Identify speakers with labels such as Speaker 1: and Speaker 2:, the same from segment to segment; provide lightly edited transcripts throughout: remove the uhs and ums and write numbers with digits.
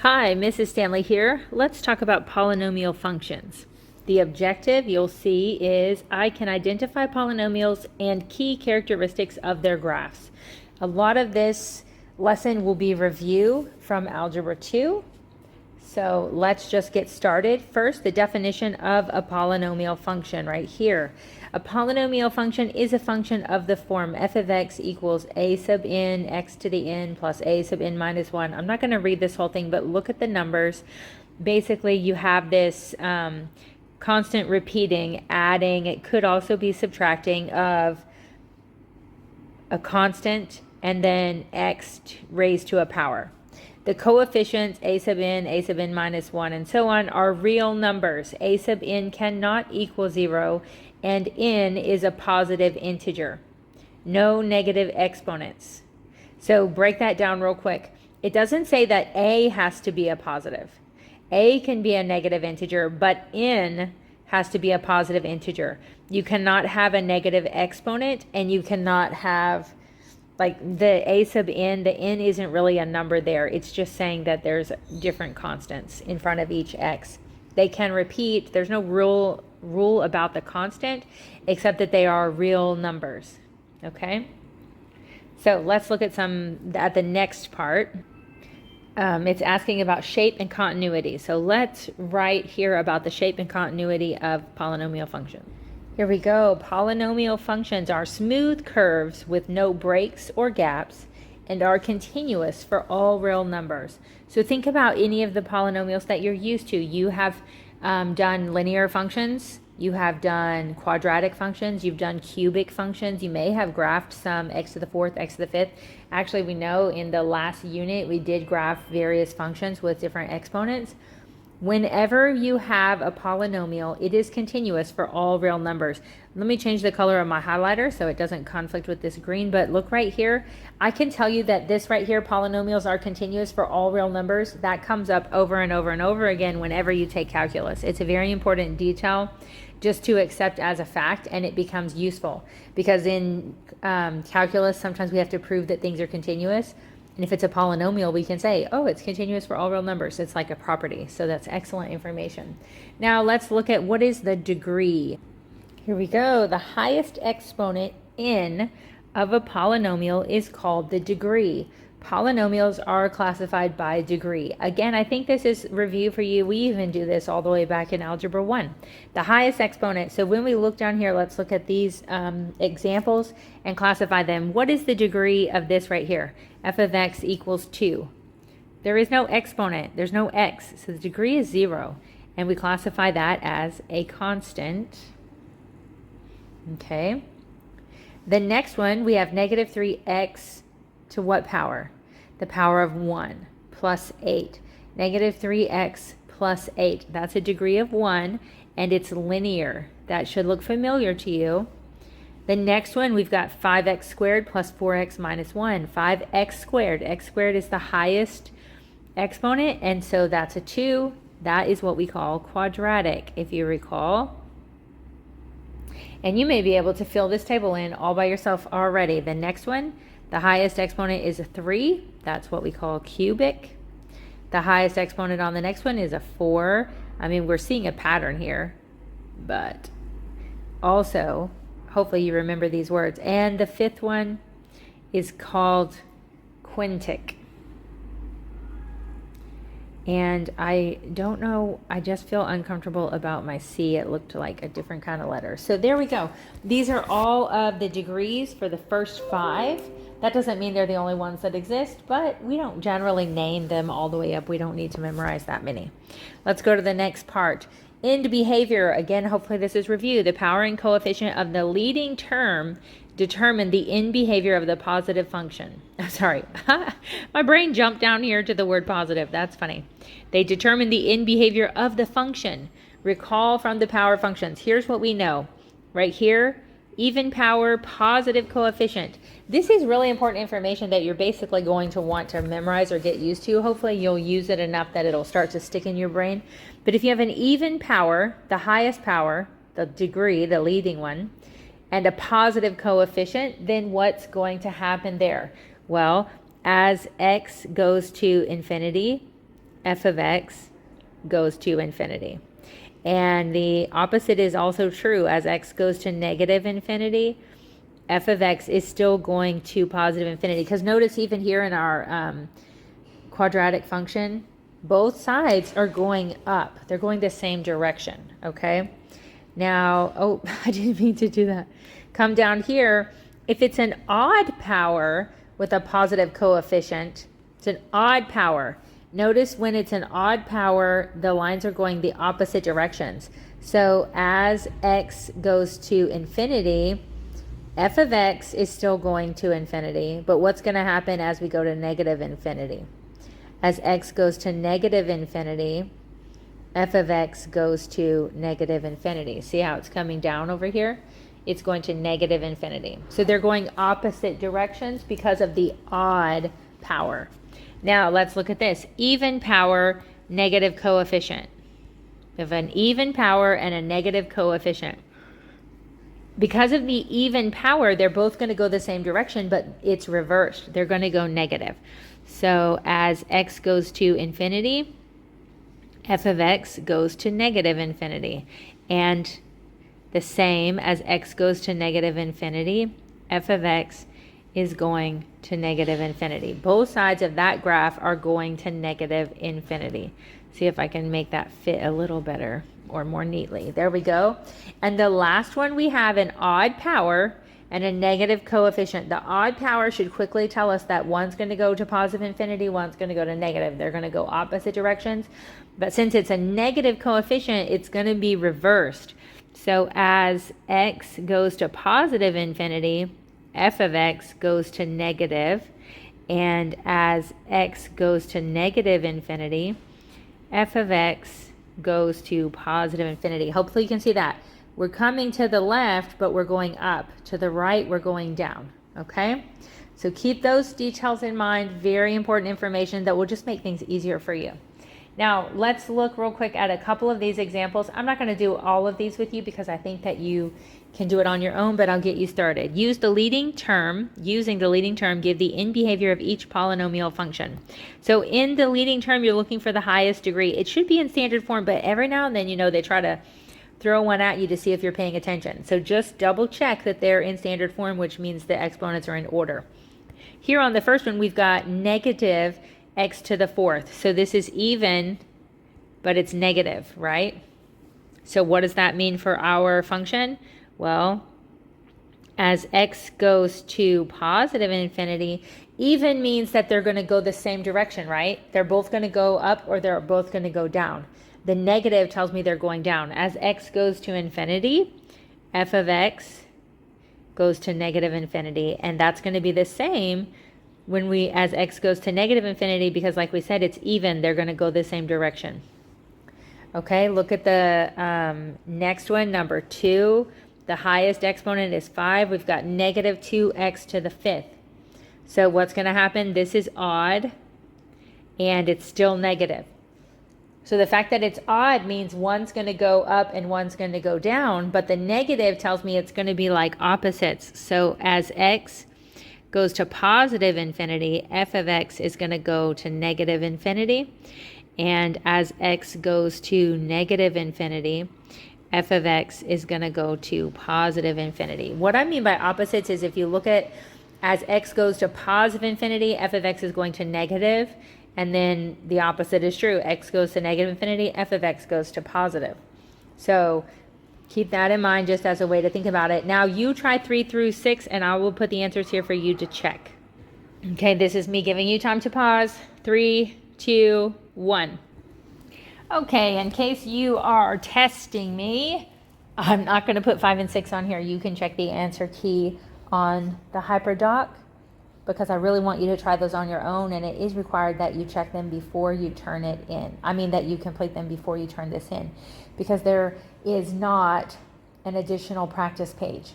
Speaker 1: Hi, Mrs. Stanley here. Let's talk about polynomial functions. The objective you'll see is I can identify polynomials and key characteristics of their graphs. A lot of this lesson will be review from Algebra 2. So let's just get started. First, the definition of a polynomial function right here. A polynomial function is a function of the form f of x equals a sub n x to the n plus a sub n minus 1. I'm not going to read this whole thing, but look at the numbers. Basically, you have this constant repeating, adding. It could also be subtracting of a constant and then x raised to a power. The coefficients a sub n minus 1, and so on are real numbers. A sub n cannot equal 0, and n is a positive integer. No negative exponents. So break that down real quick. It doesn't say that a has to be a positive. A can be a negative integer, but n has to be a positive integer. You cannot have a negative exponent, and you cannot have like the a sub n, the n isn't really a number there. It's just saying that there's different constants in front of each x. They can repeat. There's no rule about the constant, except that they are real numbers. Okay? So let's look at the next part. It's asking about shape and continuity. So let's write here about the shape and continuity of polynomial functions. Here we go. Polynomial functions are smooth curves with no breaks or gaps and are continuous for all real numbers. So think about any of the polynomials that you're used to. You have done linear functions. You have done quadratic functions. You've done cubic functions. You may have graphed some x to the fourth, x to the fifth. Actually, we know in the last unit we did graph various functions with different exponents. Whenever you have a polynomial, it is continuous for all real numbers. Let me change the color of my highlighter so it doesn't conflict with this green, but look right here. I can tell you that this right here, polynomials are continuous for all real numbers. That comes up over and over and over again whenever you take calculus. It's a very important detail just to accept as a fact, and it becomes useful because in calculus, sometimes we have to prove that things are continuous. And if it's a polynomial, we can say, oh, it's continuous for all real numbers. It's like a property. So that's excellent information. Now let's look at what is the degree. Here we go. The highest exponent n of a polynomial is called the degree. Polynomials are classified by degree. Again, I think this is review for you. We even do this all the way back in Algebra 1. The highest exponent. So when we look down here, let's look at these examples and classify them. What is the degree of this right here? F of x equals 2. There is no exponent. There's no x. So the degree is 0. And we classify that as a constant. Okay. The next one, we have negative 3x to what power? The power of 1 plus 8. Negative 3x plus 8. That's a degree of 1, and it's linear. That should look familiar to you. The next one, we've got 5x squared plus 4x minus 1. 5x squared. X squared is the highest exponent, and so that's a 2. That is what we call quadratic, if you recall. And you may be able to fill this table in all by yourself already. The next one, the highest exponent is a 3. That's what we call cubic. The highest exponent on the next one is a 4. I mean, we're seeing a pattern here, but also, hopefully you remember these words. And the fifth one is called quintic. And I don't know, I just feel uncomfortable about my C. It looked like a different kind of letter. So there we go. These are all of the degrees for the first 5. That doesn't mean they're the only ones that exist, but we don't generally name them all the way up. We don't need to memorize that many. Let's go to the next part. End behavior. Again, hopefully this is review. The power and coefficient of the leading term determine the end behavior of the positive function. Sorry, my brain jumped down here to the word positive. That's funny. They determine the end behavior of the function. Recall from the power functions. Here's what we know. Right here, even power, positive coefficient. This is really important information that you're basically going to want to memorize or get used to. Hopefully you'll use it enough that it'll start to stick in your brain. But if you have an even power, the highest power, the degree, the leading one, and a positive coefficient, then what's going to happen there? Well, as x goes to infinity, f of x goes to infinity. And the opposite is also true. As x goes to negative infinity, f of x is still going to positive infinity. Because notice even here in our quadratic function, both sides are going up. They're going the same direction, okay? Now, oh, I didn't mean to do that. Come down here. If it's an odd power with a positive coefficient, it's an odd power. Notice when it's an odd power, the lines are going the opposite directions. So as x goes to infinity, f of x is still going to infinity. But what's going to happen as we go to negative infinity? As x goes to negative infinity, f of x goes to negative infinity. See how it's coming down over here? It's going to negative infinity. So they're going opposite directions because of the odd power. Now let's look at this. Even power, negative coefficient. We have an even power and a negative coefficient. Because of the even power, they're both going to go the same direction, but it's reversed. They're going to go negative. So as x goes to infinity, f of x goes to negative infinity. And the same as x goes to negative infinity, f of x is going to negative infinity. Both sides of that graph are going to negative infinity. See if I can make that fit a little better or more neatly. There we go. And the last one, we have an odd power and a negative coefficient. The odd power should quickly tell us that one's going to go to positive infinity, one's going to go to negative. They're going to go opposite directions. But since it's a negative coefficient, it's going to be reversed. So as x goes to positive infinity, f of x goes to negative, and as x goes to negative infinity, f of x goes to positive infinity. Hopefully you can see that. We're coming to the left, but we're going up. To the right, we're going down, okay? So keep those details in mind. Very important information that will just make things easier for you. Now, let's look real quick at a couple of these examples. I'm not going to do all of these with you because I think that you can do it on your own, but I'll get you started. Using the leading term, give the end behavior of each polynomial function. So in the leading term, you're looking for the highest degree. It should be in standard form, but every now and then, they try to throw one at you to see if you're paying attention. So just double check that they're in standard form, which means the exponents are in order. Here on the first one, we've got negative x to the fourth. So this is even, but it's negative, right? So what does that mean for our function? Well, as x goes to positive infinity, even means that they're going to go the same direction, right? They're both going to go up or they're both going to go down. The negative tells me they're going down. As x goes to infinity, f of x goes to negative infinity, and that's going to be the same as x goes to negative infinity, because like we said, it's even, they're going to go the same direction. Okay, look at the next one, number 2. The highest exponent is 5. We've got negative 2x to the 5th. So what's going to happen? This is odd, and it's still negative. So the fact that it's odd means one's going to go up and one's going to go down, but the negative tells me it's going to be like opposites. So as x goes to positive infinity, f of x is going to go to negative infinity. And as x goes to negative infinity, f of x is going to go to positive infinity. What I mean by opposites is if you look at as x goes to positive infinity, f of x is going to negative, and then the opposite is true. X goes to negative infinity, f of x goes to positive. So keep that in mind just as a way to think about it. Now you try 3 through 6, and I will put the answers here for you to check. Okay, this is me giving you time to pause. 3, 2, 1. Okay, in case you are testing me, I'm not going to put 5 and 6 on here. You can check the answer key on the HyperDoc, because I really want you to try those on your own, and it is required that you check them before you turn it in. I mean that you complete them before you turn this in, because there is not an additional practice page.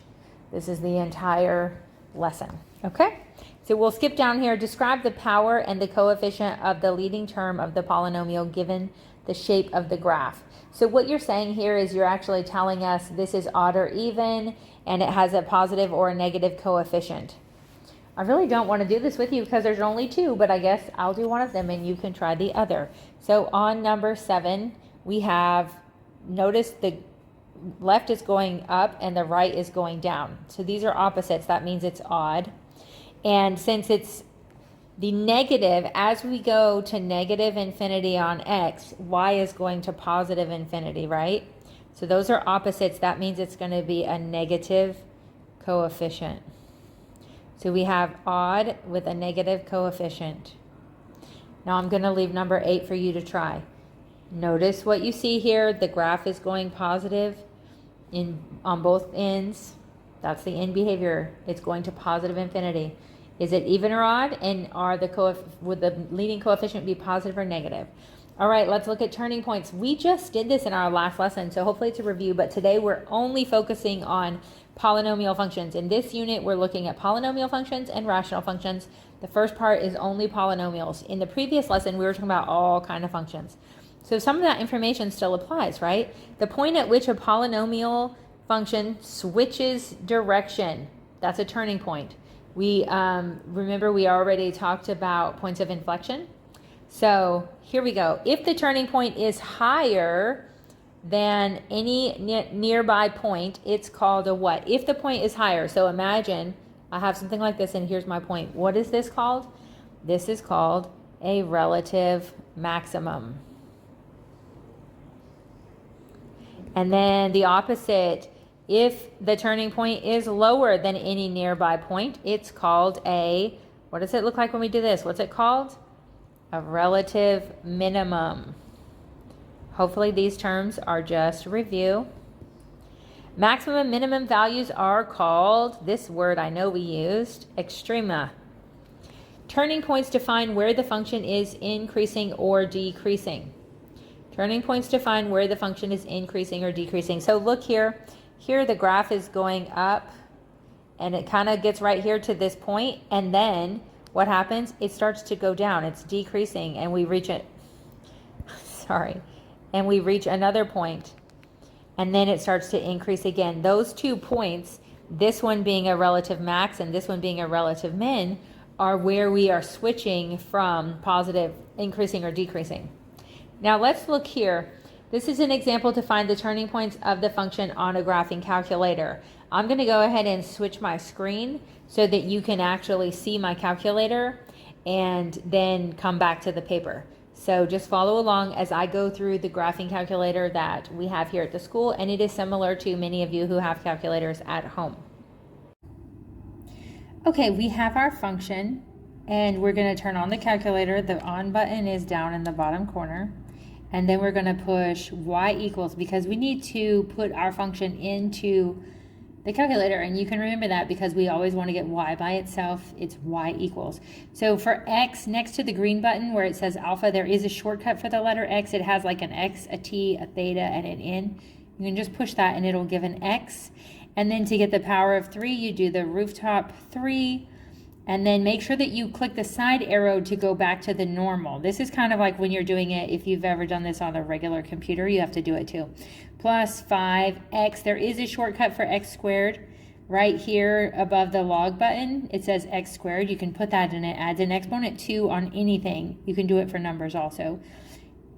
Speaker 1: This is the entire lesson, okay? So we'll skip down here. Describe the power and the coefficient of the leading term of the polynomial given the shape of the graph. So what you're saying here is you're actually telling us this is odd or even, and it has a positive or a negative coefficient. I really don't want to do this with you because there's only two, but I guess I'll do one of them and you can try the other. So on number 7, we have, notice the left is going up and the right is going down. So these are opposites. That means it's odd. And since it's the negative, as we go to negative infinity on x, y is going to positive infinity, right? So those are opposites. That means it's going to be a negative coefficient. So we have odd with a negative coefficient. Now I'm going to leave number 8 for you to try. Notice what you see here. The graph is going positive on both ends. That's the end behavior. It's going to positive infinity. Is it even or odd? And would the leading coefficient be positive or negative? All right, let's look at turning points. We just did this in our last lesson, so hopefully it's a review, but today we're only focusing on polynomial functions. In this unit, we're looking at polynomial functions and rational functions. The first part is only polynomials. In the previous lesson, we were talking about all kinds of functions. So some of that information still applies, right? The point at which a polynomial function switches direction, that's a turning point. We remember we already talked about points of inflection. So here we go. If the turning point is higher than any nearby point, it's called a what? If the point is higher, so imagine I have something like this and here's my point. What is this called? This is called a relative maximum. And then the opposite, if the turning point is lower than any nearby point, it's called a, what does it look like when we do this? What's it called? A relative minimum. Hopefully these terms are just review. Maximum and minimum values are called, this word I know we used, extrema. Turning points define where the function is increasing or decreasing. Turning points define where the function is increasing or decreasing. So look here. Here the graph is going up and it kind of gets right here to this point, and then what happens? It starts to go down. It's decreasing and we reach it. Sorry. And we reach another point and then it starts to increase again. Those 2 points, this one being a relative max and this one being a relative min, are where we are switching from positive, increasing or decreasing. Now let's look here. This is an example to find the turning points of the function on a graphing calculator. I'm going to go ahead and switch my screen so that you can actually see my calculator and then come back to the paper. So just follow along as I go through the graphing calculator that we have here at the school, and it is similar to many of you who have calculators at home. Okay, we have our function and we're going to turn on the calculator. The on button is down in the bottom corner. And then we're going to push y equals because we need to put our function into the calculator. And you can remember that because we always want to get y by itself. It's y equals. So for x, next to the green button where it says alpha, there is a shortcut for the letter x. It has like an x, a t, a theta, and an n. You can just push that and it'll give an x. And then to get the power of 3, you do the rooftop 3. And then make sure that you click the side arrow to go back to the normal. This is kind of like when you're doing it, if you've ever done this on a regular computer, you have to do it too. Plus 5x, there is a shortcut for x squared. Right here above the log button, it says x squared. You can put that in, it adds an exponent 2 on anything. You can do it for numbers also.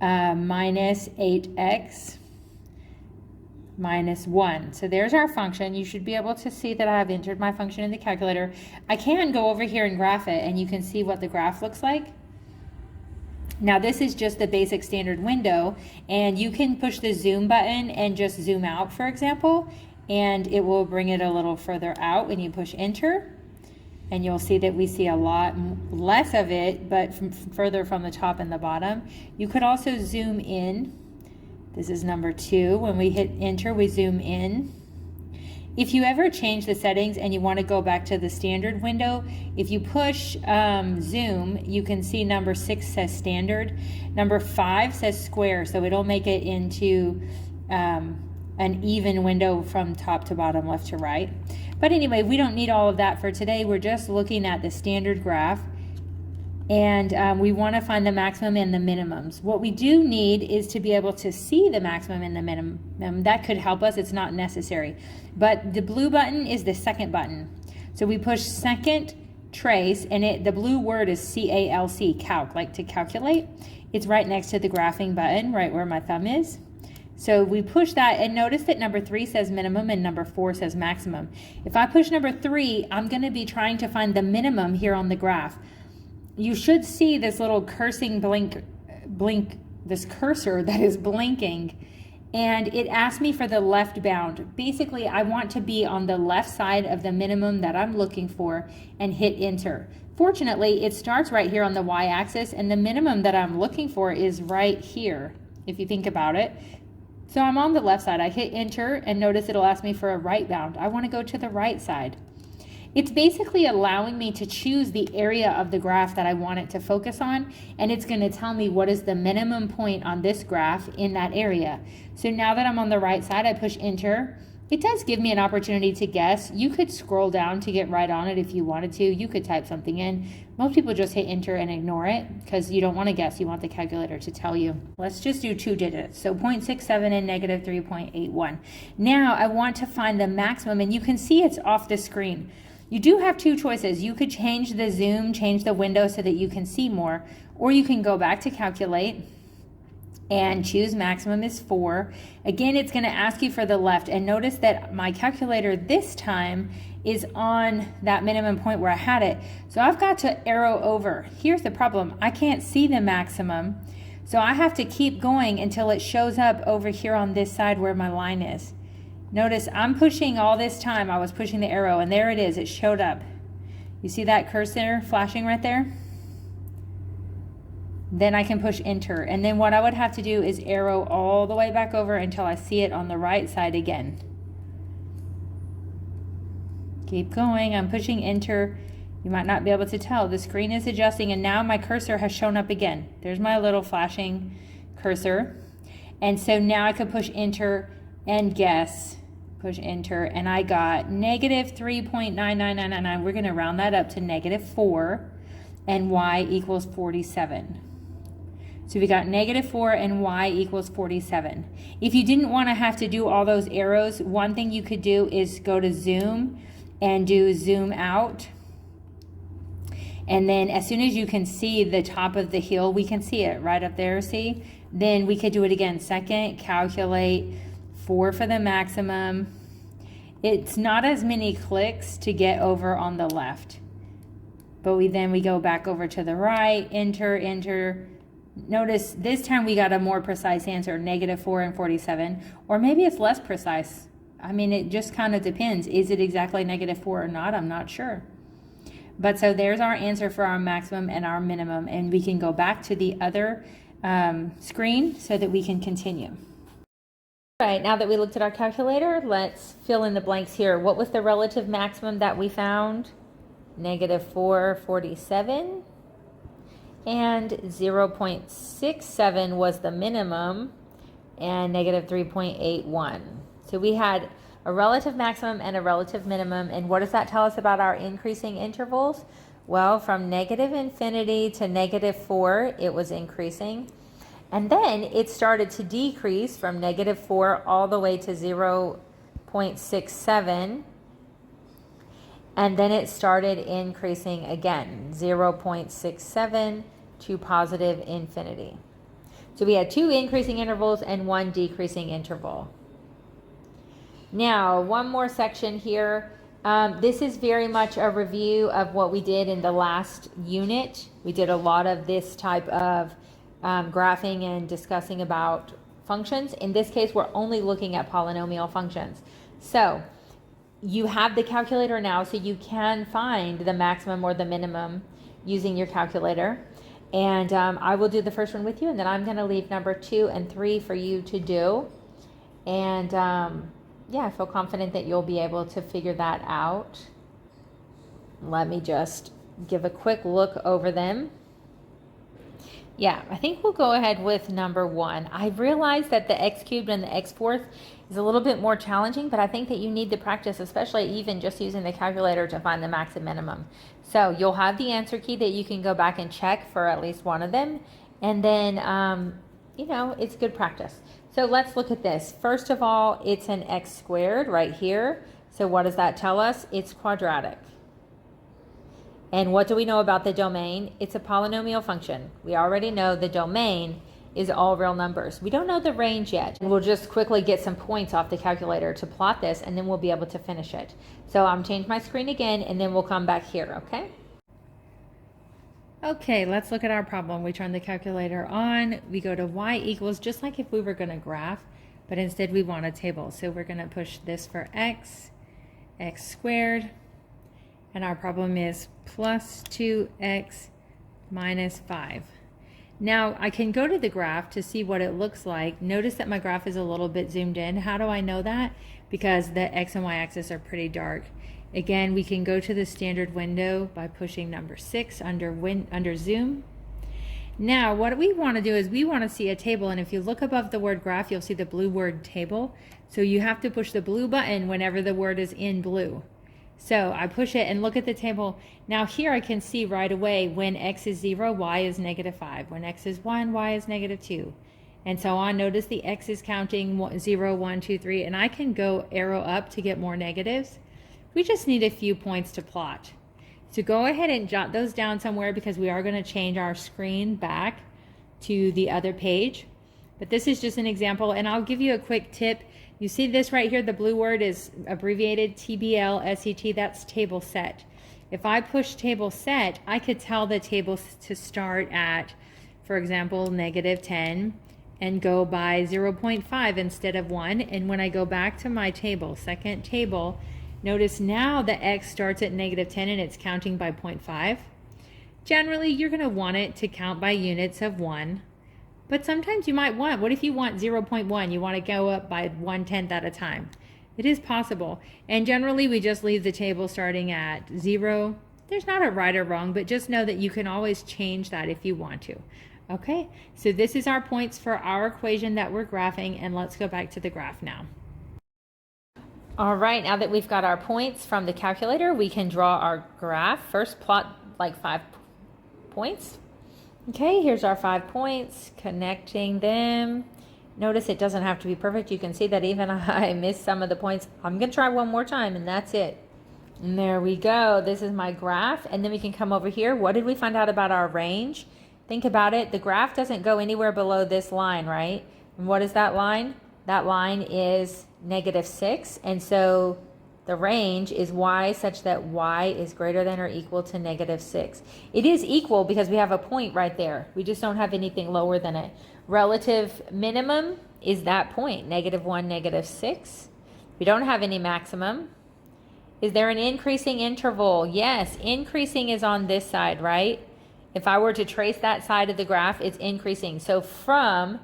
Speaker 1: Minus 8x minus 1. So there's our function. You should be able to see that I have entered my function in the calculator. I can go over here and graph it and you can see what the graph looks like. Now this is just the basic standard window, and you can push the zoom button and just zoom out, for example, and it will bring it a little further out when you push enter. And you'll see that we see a lot less of it, but further from the top and the bottom. You could also zoom in. This is number 2. When we hit enter, we zoom in. If you ever change the settings and you want to go back to the standard window, if you push zoom, you can see number 6 says standard. Number 5 says square, so it'll make it into an even window from top to bottom, left to right. But anyway, we don't need all of that for today. We're just looking at the standard graph. And we want to find the maximum and the minimums. What we do need is to be able to see the maximum and the minimum. That could help us. It's not necessary. But the blue button is the second button. So we push second trace, and the blue word is C-A-L-C, calc, like to calculate. It's right next to the graphing button, right where my thumb is. So we push that, and notice that number 3 says minimum and number 4 says maximum. If I push number 3, I'm going to be trying to find the minimum here on the graph. You should see this little cursing blink, this cursor that is blinking, and it asks me for the left bound. Basically, I want to be on the left side of the minimum that I'm looking for and hit enter. Fortunately, it starts right here on the y-axis, and the minimum that I'm looking for is right here, if you think about it. So I'm on the left side. I hit enter, and notice it'll ask me for a right bound. I want to go to the right side. It's basically allowing me to choose the area of the graph that I want it to focus on, and it's going to tell me what is the minimum point on this graph in that area. So now that I'm on the right side, I push enter. It does give me an opportunity to guess. You could scroll down to get right on it if you wanted to. You could type something in. Most people just hit enter and ignore it because you don't want to guess. You want the calculator to tell you. Let's just do 2 digits. So 0.67 and negative 3.81. Now I want to find the maximum, and you can see it's off the screen. You do have 2 choices. You could change the zoom, change the window so that you can see more, or you can go back to calculate and choose maximum is 4. Again, it's going to ask you for the left, and notice that my calculator this time is on that minimum point where I had it. So I've got to arrow over. Here's the problem. I can't see the maximum, so I have to keep going until it shows up over here on this side where my line is. Notice I'm pushing all this time. I was pushing the arrow, and there it is. It showed up. You see that cursor flashing right there? Then I can push enter. And then what I would have to do is arrow all the way back over until I see it on the right side again. Keep going. I'm pushing enter. You might not be able to tell. The screen is adjusting, and now my cursor has shown up again. There's my little flashing cursor. And so now I could push enter and guess. Push enter, and I got negative 3.99999. We're going to round that up to negative 4, and y equals 47. So we got negative 4 and y equals 47. If you didn't want to have to do all those arrows, one thing you could do is go to zoom and do zoom out. And then as soon as you can see the top of the hill, we can see it right up there, see? Then we could do it again. Second, calculate 4 for the maximum. It's not as many clicks to get over on the left. But we go back over to the right, enter, enter. Notice this time we got a more precise answer, negative 4 and 47. Or maybe it's less precise. I mean, it just kind of depends. Is it exactly negative 4 or not? I'm not sure. But so there's our answer for our maximum and our minimum. And we can go back to the other screen so that we can continue. All right, now that we looked at our calculator, let's fill in the blanks here. What was the relative maximum that we found? Negative 447. And 0.67 was the minimum, and negative 3.81. So we had a relative maximum and a relative minimum. And what does that tell us about our increasing intervals? Well, from negative infinity to negative 4, it was increasing. And then it started to decrease from negative 4 all the way to 0.67. And then it started increasing again, 0.67 to positive infinity. So we had 2 increasing intervals and 1 decreasing interval. Now, one more section here. This is very much a review of what we did in the last unit. We did a lot of this type of graphing and discussing about functions. In this case, we're only looking at polynomial functions. So you have the calculator now, so you can find the maximum or the minimum using your calculator. And I will do the first one with you, and then I'm going to leave number 2 and 3 for you to do. And yeah, I feel confident that you'll be able to figure that out. Let me just give a quick look over them. Yeah, I think we'll go ahead with number 1. I realized that the x cubed and the x fourth is a little bit more challenging, but I think that you need the practice, especially even just using the calculator to find the max and minimum. So you'll have the answer key that you can go back and check for at least one of them. And then, you know, it's good practice. So let's look at this. First of all, it's an x squared right here. So what does that tell us? It's quadratic. And what do we know about the domain? It's a polynomial function. We already know the domain is all real numbers. We don't know the range yet. And we'll just quickly get some points off the calculator to plot this, and then we'll be able to finish it. So I'm changing my screen again, and then we'll come back here, okay? Okay, let's look at our problem. We turn the calculator on. We go to y equals, just like if we were going to graph, but instead we want a table. So we're going to push this for x squared, and our problem is plus 2x minus 5. Now I can go to the graph to see what it looks like. Notice that my graph is a little bit zoomed in. How do I know that? Because the x and y axis are pretty dark. Again, we can go to the standard window by pushing number 6 under zoom. Now what we want to do is we want to see a table, and if you look above the word graph, you'll see the blue word table. So you have to push the blue button whenever the word is in blue. So I push it and look at the table. Now here I can see right away when x is 0, y is negative 5. When x is 1, y is negative 2. And so on. Notice the x is counting 0, 1, 2, 3, and I can go arrow up to get more negatives. We just need a few points to plot. So go ahead and jot those down somewhere because we are going to change our screen back to the other page. But this is just an example, and I'll give you a quick tip. You see this right here, the blue word is abbreviated TBL-SET, that's table set. If I push table set, I could tell the table to start at, for example, negative 10 and go by 0.5 instead of 1. And when I go back to my table, second table, notice now the x starts at negative 10 and it's counting by 0.5. Generally, you're going to want it to count by units of 1. But sometimes you might want, what if you want 0.1? You want to go up by 1/10 at a time. It is possible. And generally, we just leave the table starting at 0. There's not a right or wrong, but just know that you can always change that if you want to. Okay, so this is our points for our equation that we're graphing, and let's go back to the graph now. All right, now that we've got our points from the calculator, we can draw our graph. First, plot like 5 points. Okay, here's our 5 points, connecting them. Notice it doesn't have to be perfect. You can see that even I missed some of the points. I'm going to try one more time, and that's it. And there we go. This is my graph, and then we can come over here. What did we find out about our range? Think about it. The graph doesn't go anywhere below this line, right? And what is that line? That line is -6, and so the range is y such that y is greater than or equal to -6. It is equal because we have a point right there. We just don't have anything lower than it. Relative minimum is that point, -1, -6. We don't have any maximum. Is there an increasing interval? Yes, increasing is on this side, right? If I were to trace that side of the graph, it's increasing. So from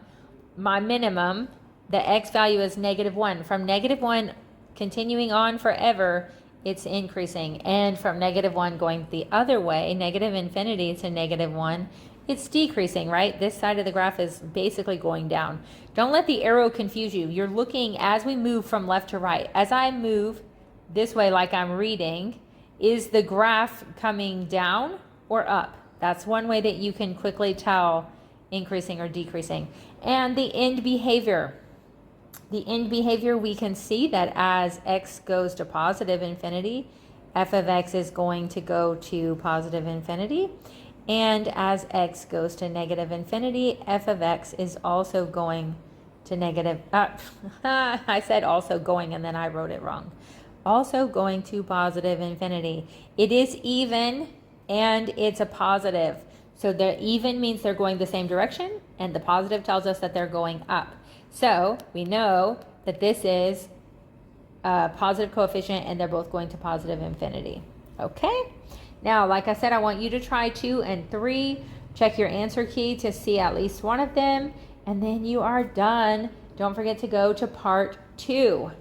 Speaker 1: my minimum, the x value is -1. From -1 continuing on forever, it's increasing. And from -1 going the other way, negative infinity to -1, it's decreasing, right? This side of the graph is basically going down. Don't let the arrow confuse you. You're looking as we move from left to right. As I move this way like I'm reading, is the graph coming down or up? That's one way that you can quickly tell increasing or decreasing. And the end behavior. The end behavior, we can see that as x goes to positive infinity, f of x is going to go to positive infinity. And as x goes to negative infinity, f of x is also going to negative, I said also going and then I wrote it wrong. Also going to positive infinity. It is even and it's a positive. So the even means they're going the same direction, and the positive tells us that they're going up. So we know that this is a positive coefficient and they're both going to positive infinity. Okay? Now, like I said, I want you to try 2 and 3. Check your answer key to see at least one of them, and then you are done. Don't forget to go to part 2.